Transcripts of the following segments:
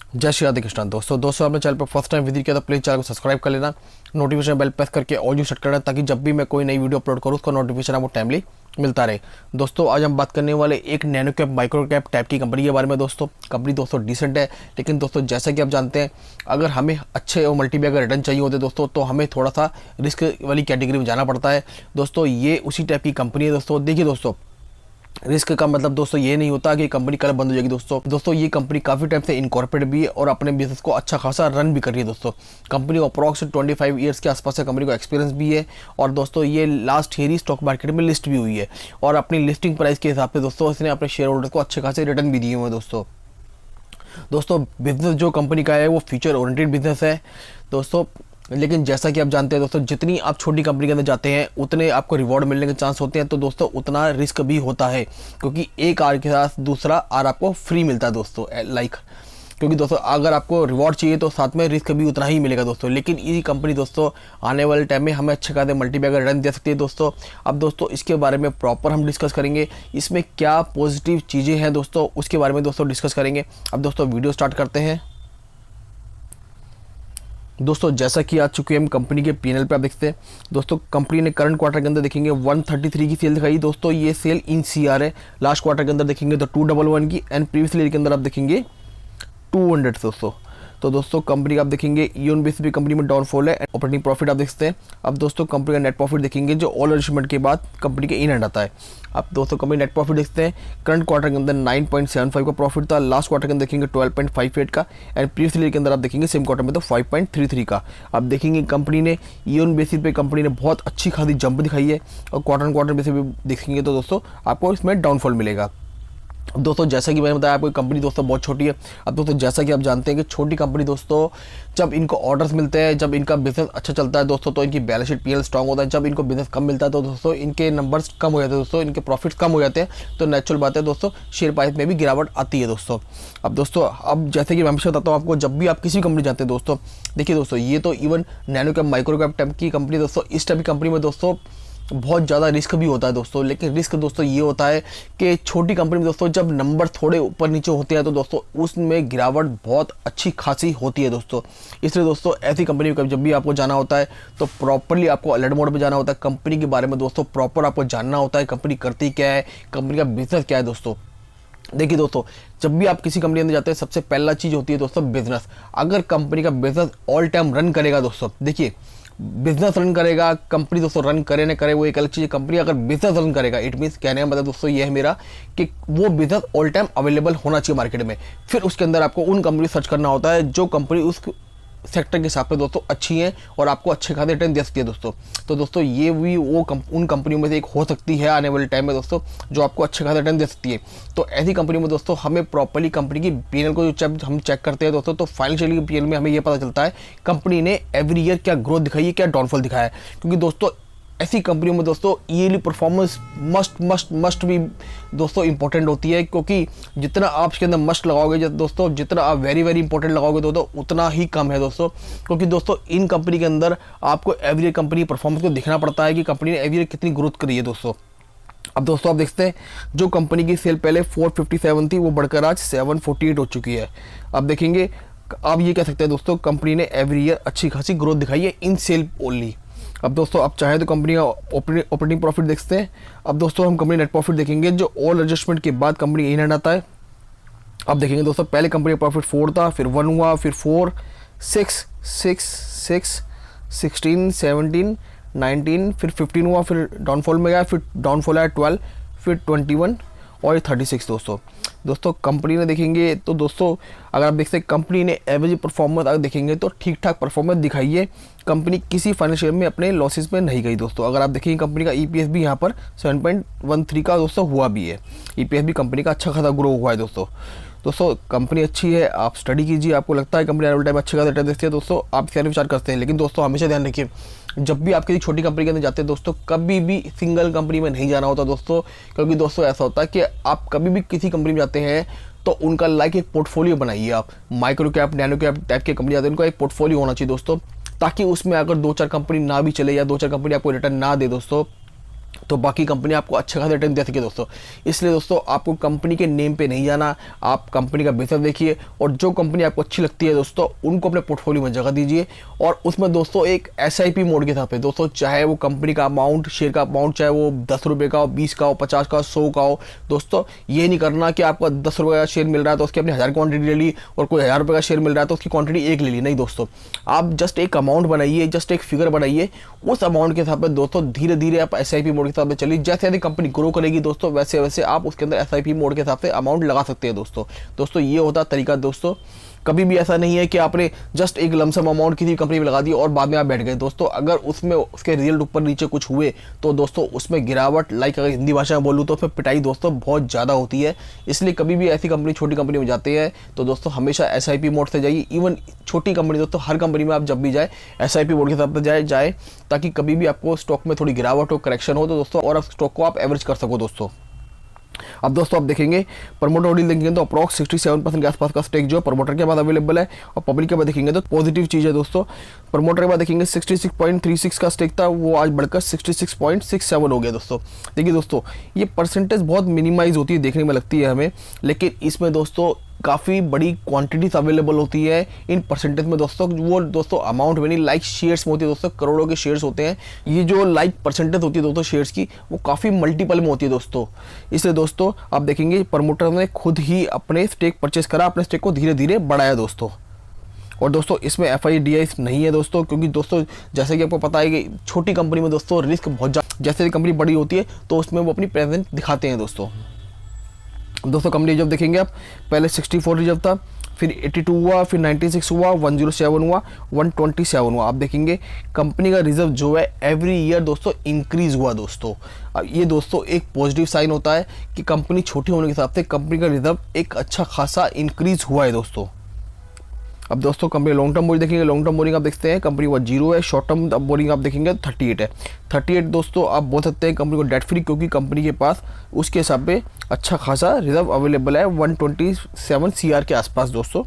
जय श्री राधे कृष्ण। दोस्तों अपने चैनल पर फर्स्ट टाइम विजिट किया तो प्लीज़ चैनल को सब्सक्राइब कर लेना, नोटिफिकेशन बेल प्रेस करके ऑल यू सेट करना ताकि जब भी मैं कोई नई वीडियो अपलोड करूँ उसका नोटिफिकेशन आपको टाइमली मिलता रहे। दोस्तों आज हम बात करने वाले एक nano cap micro cap type की कंपनी के बारे में। कंपनी डिसेंट है, लेकिन दोस्तों जैसा कि आप जानते हैं अगर हमें अच्छे और मल्टीबैगर रिटर्न चाहिए होते दोस्तों तो हमें थोड़ा सा रिस्क वाली कैटेगरी में जाना पड़ता है। दोस्तों ये उसी टाइप की कंपनी है। देखिए दोस्तों रिस्क का मतलब दोस्तों ये नहीं होता कि कंपनी कल बंद हो जाएगी। दोस्तों ये कंपनी काफ़ी टाइम से इनकॉर्पोरेट भी है और अपने बिजनेस को अच्छा खासा रन भी कर रही है। कंपनी को अप्रॉक्स 25 ईयर्स के आसपास से कंपनी को एक्सपीरियंस भी है और दोस्तों ये लास्ट ईयर ही स्टॉक मार्केट में लिस्ट भी हुई है और अपनी लिस्टिंग प्राइस के हिसाब से इसने अपने शेयर होल्डर को अच्छे खासे रिटर्न भी दिए हुए हैं। दोस्तों बिजनेस जो कंपनी का है वो फ्यूचर ओरिएंटेड बिजनेस है लेकिन जैसा कि आप जानते हैं दोस्तों जितनी आप छोटी कंपनी के अंदर जाते हैं उतने आपको रिवॉर्ड मिलने के चांस होते हैं। तो दोस्तों उतना रिस्क भी होता है क्योंकि एक आर के साथ दूसरा आर आपको फ्री मिलता है क्योंकि दोस्तों अगर आपको रिवॉर्ड चाहिए तो साथ में रिस्क भी उतना ही मिलेगा लेकिन ये कंपनी आने वाले टाइम में हमें अच्छे खासे मल्टीबैगर रिटर्न दे सकती है। अब इसके बारे में प्रॉपर हम डिस्कस करेंगे, इसमें क्या पॉजिटिव चीज़ें हैं उसके बारे में डिस्कस करेंगे। अब वीडियो स्टार्ट करते हैं। जैसा कि आ चुके हैं हम कंपनी के पीएनएल पे आप देखते हैं कंपनी ने करंट क्वार्टर के अंदर देखेंगे 133 की सेल दिखाई। ये सेल इन सीआर है। लास्ट क्वार्टर के अंदर देखेंगे तो 211 की एंड प्रीवियस ईयर के अंदर आप देखेंगे 200 कंपनी का आप देखेंगे ईओन बेसिस भी कंपनी में डाउनफॉल है। ऑपरेटिंग प्रॉफिट आप देखते हैं। अब कंपनी का नेट प्रॉफिट देखेंगे जो ऑल एडजस्टमेंट के बाद कंपनी के इन एंड आता है। अब कंपनी नेट प्रॉफिट देखते हैं। करंट क्वार्टर के अंदर 9.75 का प्रॉफिट था, लास्ट क्वार्टर के अंदर देखेंगे 12.58 का एंड प्रीवियस ईयर के अंदर आप देखेंगे सेम क्वार्टर में 5.33 का। अब देखेंगे कंपनी ने ईओन बेसिस पे कंपनी ने बहुत अच्छी खासी जंप दिखाई है और क्वार्टर बेसिस पे देखेंगे तो आपको इसमें डाउनफॉल मिलेगा। जैसा कि मैंने बताया आपको कंपनी बहुत छोटी है। अब जैसा कि आप जानते हैं कि छोटी कंपनी जब इनको ऑर्डर्स मिलते हैं, जब इनका बिजनेस अच्छा चलता है तो इनकी बैलेंस शीट पीएल स्ट्रांग होता है। जब इनको बिजनेस कम मिलता है तो इनके नंबर्स कम हो जाते हैं इनके प्रॉफिट्स कम हो जाते हैं। तो नेचुरल बात है शेयर प्राइस में भी गिरावट आती है। अब जैसे कि मैं हमेशा बताता हूँ आपको, जब भी आप किसी कंपनी जाते हैं देखिए ये तो even nano cap micro cap type की कंपनी इस टाइप की कंपनी में बहुत ज़्यादा रिस्क भी होता है लेकिन रिस्क ये होता है कि छोटी कंपनी में जब नंबर थोड़े ऊपर नीचे होते हैं तो उसमें गिरावट बहुत अच्छी खासी होती है इसलिए ऐसी कंपनी में जब भी आपको जाना होता है तो प्रॉपरली आपको अलर्ट मोड पे जाना होता है। कंपनी के बारे में प्रॉपर आपको जानना होता है, कंपनी करती क्या है, कंपनी का बिजनेस क्या है। देखिए जब भी आप किसी कंपनी में जाते हैं सबसे पहला चीज़ होती है बिजनेस। अगर कंपनी का बिजनेस ऑल टाइम रन करेगा देखिए बिजनेस रन करेगा कंपनी रन करे ना करे वो एक अलग चीज़ है। कंपनी अगर बिजनेस रन करेगा इट मीन्स कहने का मतलब ये है मेरा कि वो बिजनेस ऑल टाइम अवेलेबल होना चाहिए मार्केट में। फिर उसके अंदर आपको उन कंपनी सर्च करना होता है जो कंपनी उस सेक्टर के हिसाब से अच्छी है और आपको अच्छे खासे रिटर्न दे सकती है। तो ये भी उन कंपनियों में से एक हो सकती है आने वाले टाइम में जो आपको अच्छे खासे रिटर्न दे सकती है। तो ऐसी कंपनी में हमें प्रॉपर्ली कंपनी की पीएनएल को जब हम चेक करते हैं तो फाइनेंशियल पीएनएल में हमें ये पता चलता है कंपनी ने एवरी ईयर क्या ग्रोथ दिखाई है, क्या डाउनफॉल दिखाया है। क्योंकि ऐसी कंपनियों में ईयरली परफॉर्मेंस मस्ट भी इंपॉर्टेंट होती है क्योंकि जितना आप इसके अंदर मस्ट लगाओगे जितना आप वेरी इंपॉर्टेंट लगाओगे उतना ही कम है क्योंकि इन कंपनी के अंदर आपको एवरी ईयर कंपनी परफॉर्मेंस को देखना पड़ता है कि कंपनी ने एवरी ईयर कितनी ग्रोथ करी है अब आप देखते हैं जो कंपनी की सेल पहले 457 थी वो बढ़कर आज 748 हो चुकी है। अब देखेंगे आप ये कह सकते हैं कंपनी ने एवरी ईयर अच्छी खासी ग्रोथ दिखाई है इन सेल ओनली। अब आप चाहे तो कंपनी का ऑपरेटिंग प्रॉफिट देखते हैं। अब हम कंपनी नेट प्रॉफिट देखेंगे जो ऑल एडजस्टमेंट के बाद कंपनी इन एंड आता है। अब देखेंगे पहले कंपनी का प्रॉफिट 4 था, फिर 1 हुआ, फिर 4, 6, 16, 17, 19, फिर 15 हुआ, फिर डाउनफॉल में गया, फिर डाउनफॉल आया 12, फिर 21 और 36 कंपनी ने देखेंगे तो अगर आप देखते हैं कंपनी ने एवरेज परफॉर्मेंस अगर देखेंगे तो ठीक ठाक परफॉर्मेंस दिखाई है। कंपनी किसी फाइनेंशियल में अपने लॉसेस में नहीं गई अगर आप देखेंगे कंपनी का ईपीएस भी यहाँ पर 7.13 का हुआ भी है। ईपीएस भी कंपनी का अच्छा खासा ग्रो हुआ है कंपनी अच्छी है। आप स्टडी कीजिए, आपको लगता है कंपनी आने वाले टाइम अच्छे खासा रिटर्न देती है आप इसके बारे में विचार करते हैं। लेकिन हमेशा ध्यान रखिए जब भी आप किसी छोटी कंपनी के अंदर जाते हैं कभी भी सिंगल कंपनी में नहीं जाना होता क्योंकि ऐसा होता है कि आप कभी भी किसी कंपनी में जाते हैं तो उनका एक पोर्टफोलियो बनाइए। आप micro cap nano cap type की कंपनी जाते हैं उनका एक पोर्टफोलियो होना चाहिए ताकि उसमें अगर 2-4 कंपनी ना भी चले या 2-4 कंपनी आपको रिटर्न ना दे तो बाकी कंपनी आपको अच्छा खासा रिटर्न दे सके दोस्तों। इसलिए दोस्तों आपको कंपनी के नेम पे नहीं जाना, आप कंपनी का बिजनेस देखिए और जो कंपनी आपको अच्छी लगती है दोस्तों उनको अपने पोर्टफोलियो में जगह दीजिए। और उसमें दोस्तों एक SIP मोड के हिसाब से दोस्तों, चाहे वो कंपनी का अमाउंट, शेयर का अमाउंट चाहे वो 10 रुपये का हो, 20 का हो, 50 का हो, 100 का हो दोस्तों। ये नहीं करना कि आपको 10 रुपये का शेयर मिल रहा है तो उसकी अपनी 1000 क्वांटिटी ले ली, और कोई 1000 रुपये का शेयर मिल रहा है तो उसकी क्वांटिटी एक ले ली। नहीं दोस्तों, आप जस्ट एक अमाउंट बनाइए, जस्ट एक फिगर बनाइए, उस अमाउंट के हिसाब से दोस्तों धीरे धीरे आप SIP मोड के हिसाब से चलिए। जैसे कंपनी ग्रो करेगी दोस्तों वैसे वैसे आप उसके अंदर SIP मोड के हिसाब से अमाउंट लगा सकते हैं दोस्तों। ये होता तरीका दोस्तों। कभी भी ऐसा नहीं है कि आपने जस्ट एक लमसम अमाउंट किसी कंपनी में लगा दी और बाद में आप बैठ गए दोस्तों। अगर उसमें उसके रिजल्ट ऊपर नीचे कुछ हुए तो दोस्तों उसमें गिरावट, लाइक अगर हिंदी भाषा में बोलूँ तो उसमें पिटाई दोस्तों बहुत ज़्यादा होती है। इसलिए कभी भी ऐसी कंपनी, छोटी कंपनी में जाते हैं तो दोस्तों हमेशा SIP मोड से जाइए। इवन छोटी कंपनी दोस्तों, हर कंपनी में आप जब भी जाए SIP मोड के हिसाब से जाए ताकि कभी भी आपको स्टॉक में थोड़ी गिरावट हो, करेक्शन हो तो दोस्तों और स्टॉक को आप एवरेज कर सको दोस्तों। अब दोस्तों आप देखेंगे प्रमोटर होल्डिंग देखेंगे तो अप्रॉक्स 67% के आसपास का स्टेक जो प्रमोटर के बाद अवेलेबल है, और पब्लिक के बाद देखेंगे तो पॉजिटिव चीज़ है दोस्तों। प्रमोटर के बाद देखेंगे 66.36 का स्टेक था, वो आज बढ़कर 66.67 हो गया दोस्तों। देखिए दोस्तों, ये परसेंटेज बहुत मिनिमाइज होती है, देखने में लगती है हमें, लेकिन इसमें दोस्तों काफ़ी बड़ी क्वांटिटीज अवेलेबल होती है इन परसेंटेज में दोस्तों। वो दोस्तों अमाउंट में नहीं, लाइक शेयर्स में होती है दोस्तों, करोड़ों के शेयर्स होते हैं। ये जो लाइक परसेंटेज होती है दोस्तों शेयर्स की, वो काफ़ी मल्टीपल में होती है दोस्तों। इसलिए दोस्तों आप देखेंगे प्रमोटर ने खुद ही अपने स्टेक परचेस करा, अपने स्टेक को धीरे धीरे बढ़ाया दोस्तों। और दोस्तों इसमें FIDI नहीं है दोस्तों, क्योंकि दोस्तों जैसे कि आपको पता है कि छोटी कंपनी में दोस्तों रिस्क बहुत ज़्यादा, जैसे कंपनी बड़ी होती है तो उसमें वो अपनी प्रेजेंस दिखाते हैं दोस्तों। कंपनी रिजर्व देखेंगे आप, पहले 64 रिजर्व था, फिर 82 हुआ, फिर 96 हुआ, 107 हुआ, 127 हुआ। आप देखेंगे कंपनी का रिजर्व जो है एवरी ईयर दोस्तों इंक्रीज हुआ दोस्तों। ये दोस्तों एक पॉजिटिव साइन होता है कि कंपनी छोटी होने के हिसाब से कंपनी का रिजर्व एक अच्छा खासा इंक्रीज हुआ है दोस्तों। अब दोस्तों कंपनी लॉन्ग टर्म बोरिंग देखेंगे, लॉन्ग टर्म बोरिंग आप देखते हैं कंपनी का 0 है, शॉर्ट टर्म बोरिंग आप देखेंगे 38 है। 38 दोस्तों आप बोल सकते हैं कंपनी को डेट फ्री, क्योंकि कंपनी के पास उसके हिसाब पे अच्छा खासा रिजर्व अवेलेबल है 127 CR के आसपास दोस्तों।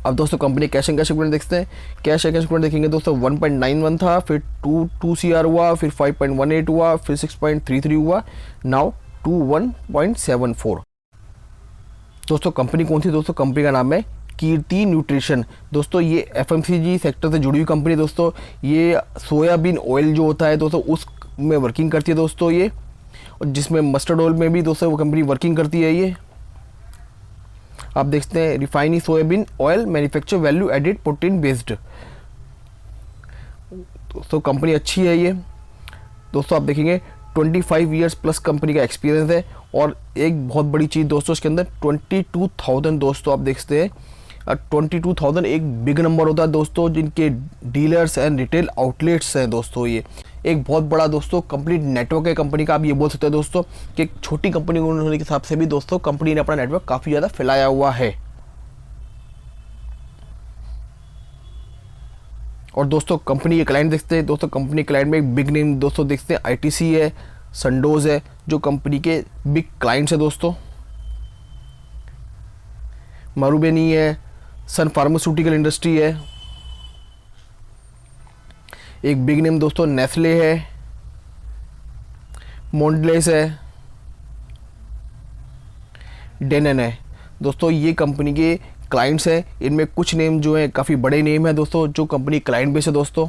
अब दोस्तों company cash and cash equivalent देखते हैं, कैश एंड कैश इक्विवेलेंट देखेंगे दोस्तों 1.91 था, फिर 2 CR हुआ, फिर 5.18 हुआ, फिर 6.33 हुआ, नाउ 21.74। दोस्तों कंपनी कौन सी दोस्तों, कंपनी का नाम है कीर्ति न्यूट्रिशन दोस्तों। ये FMCG सेक्टर से जुड़ी हुई कंपनी है दोस्तों। ये सोयाबीन ऑयल जो होता है दोस्तों उसमें वर्किंग करती है दोस्तों ये, और जिसमें मस्टर्ड ऑयल में भी दोस्तों वो कंपनी वर्किंग करती है। ये आप देखते हैं refined soybean oil manufacture value added protein based दोस्तों, कंपनी अच्छी है ये दोस्तों। आप देखेंगे 25 ईयर्स प्लस कंपनी का एक्सपीरियंस है, और एक बहुत बड़ी चीज़ दोस्तों इसके अंदर 22,000 दोस्तों आप देखते हैं 22,000 एक बिग नंबर होता है दोस्तों, जिनके डीलर्स एंड रिटेल आउटलेट्स हैं दोस्तों। ये एक बहुत बड़ा दोस्तों कंप्लीट नेटवर्क है कंपनी का। आप ये बोल सकते हैं दोस्तों कि एक छोटी कंपनी होने के हिसाब से भी दोस्तों कंपनी ने अपना नेटवर्क काफ़ी ज़्यादा फैलाया हुआ है। और दोस्तों कंपनी के क्लाइंट देखते हैं दोस्तों, कंपनी क्लाइंट में एक बिग नेम दोस्तों देखते हैं, ITC है, संडोज है, जो कंपनी के बिग क्लाइंट्स है दोस्तों। मारुबेनी है, सन फार्मास्यूटिकल इंडस्ट्री है, एक बिग नेम दोस्तों नेस्ले है, मोंडलेस है, डेनन है दोस्तों। ये कंपनी के क्लाइंट्स हैं। इनमें कुछ नेम जो है काफ़ी बड़े नेम है दोस्तों, जो कंपनी क्लाइंट बेस है दोस्तों।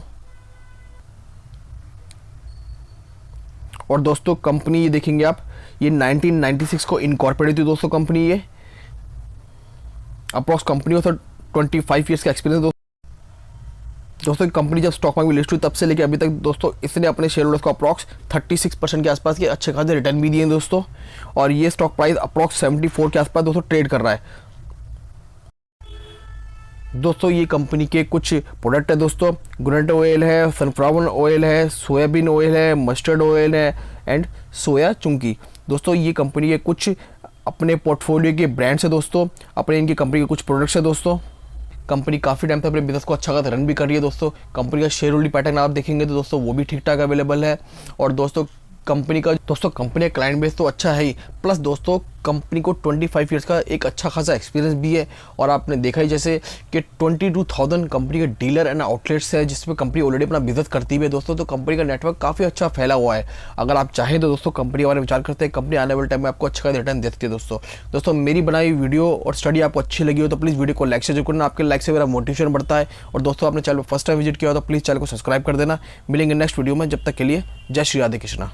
और दोस्तों कंपनी ये देखेंगे आप, ये 1996 को इनकॉर्पोरेट थी दोस्तों कंपनी। ये अप्रॉक्स कंपनी हो 25 ईयर्स का एक्सपीरियंस दोस्तों। कंपनी जब स्टॉक मार्केट में लिस्ट हुई तब से लेकर अभी तक दोस्तों इसने अपने शेयर होल्डर्स को अप्रॉक्स 36% के आसपास के अच्छे खासे रिटर्न भी दिए हैं दोस्तों। और ये स्टॉक प्राइस अप्रॉक्स 74 के आसपास दोस्तों ट्रेड कर रहा है दोस्तों। ये कंपनी के कुछ प्रोडक्ट है दोस्तों, ग्रेनेड ऑयल है, सनफ्लावर ऑयल है, सोयाबीन ऑयल है, मस्टर्ड ऑयल है एंड सोया चुंकी दोस्तों। ये कंपनी के कुछ अपने पोर्टफोलियो के ब्रांड्स है दोस्तों, अपने इनकी कंपनी के कुछ प्रोडक्ट्स है दोस्तों। कंपनी काफ़ी टाइम से अपने बिजनेस को अच्छा खासा रन भी कर रही है दोस्तों। कंपनी का शेयर होल्डिंग पैटर्न आप देखेंगे तो दोस्तों वो भी ठीक ठाक अवेलेबल है। और दोस्तों कंपनी का क्लाइंट बेस तो अच्छा है ही, प्लस दोस्तों कंपनी को 25 ईयर्स का एक अच्छा खासा एक्सपीरियंस भी है। और आपने देखा ही जैसे कि 22,000 कंपनी के डीलर एंड आउटलेट्स है जिसमें कंपनी ऑलरेडी अपना बिजनेस करती है दोस्तों। तो कंपनी का नेटवर्क काफ़ी अच्छा फैला हुआ है। अगर आप चाहें तो दोस्तों कंपनी के बारे में विचार करते हैं, कंपनी आने वाले टाइम में आपको अच्छा खासा रिटर्न दे सकती है दोस्तों मेरी बनाई वीडियो और स्टडी आपको अच्छी लगी हो तो प्लीज़ वीडियो को लाइक से जरूर करना। आपके लाइक से मेरा मोटिवेशन बढ़ता है। और दोस्तों आपने चैनल पर फर्स्ट टाइम विजिट किया हो तो प्लीज़ चैनल को सब्सक्राइब कर देना। मिलेंगे नेक्स्ट वीडियो में, जब तक के लिए जय श्री राधे कृष्णा।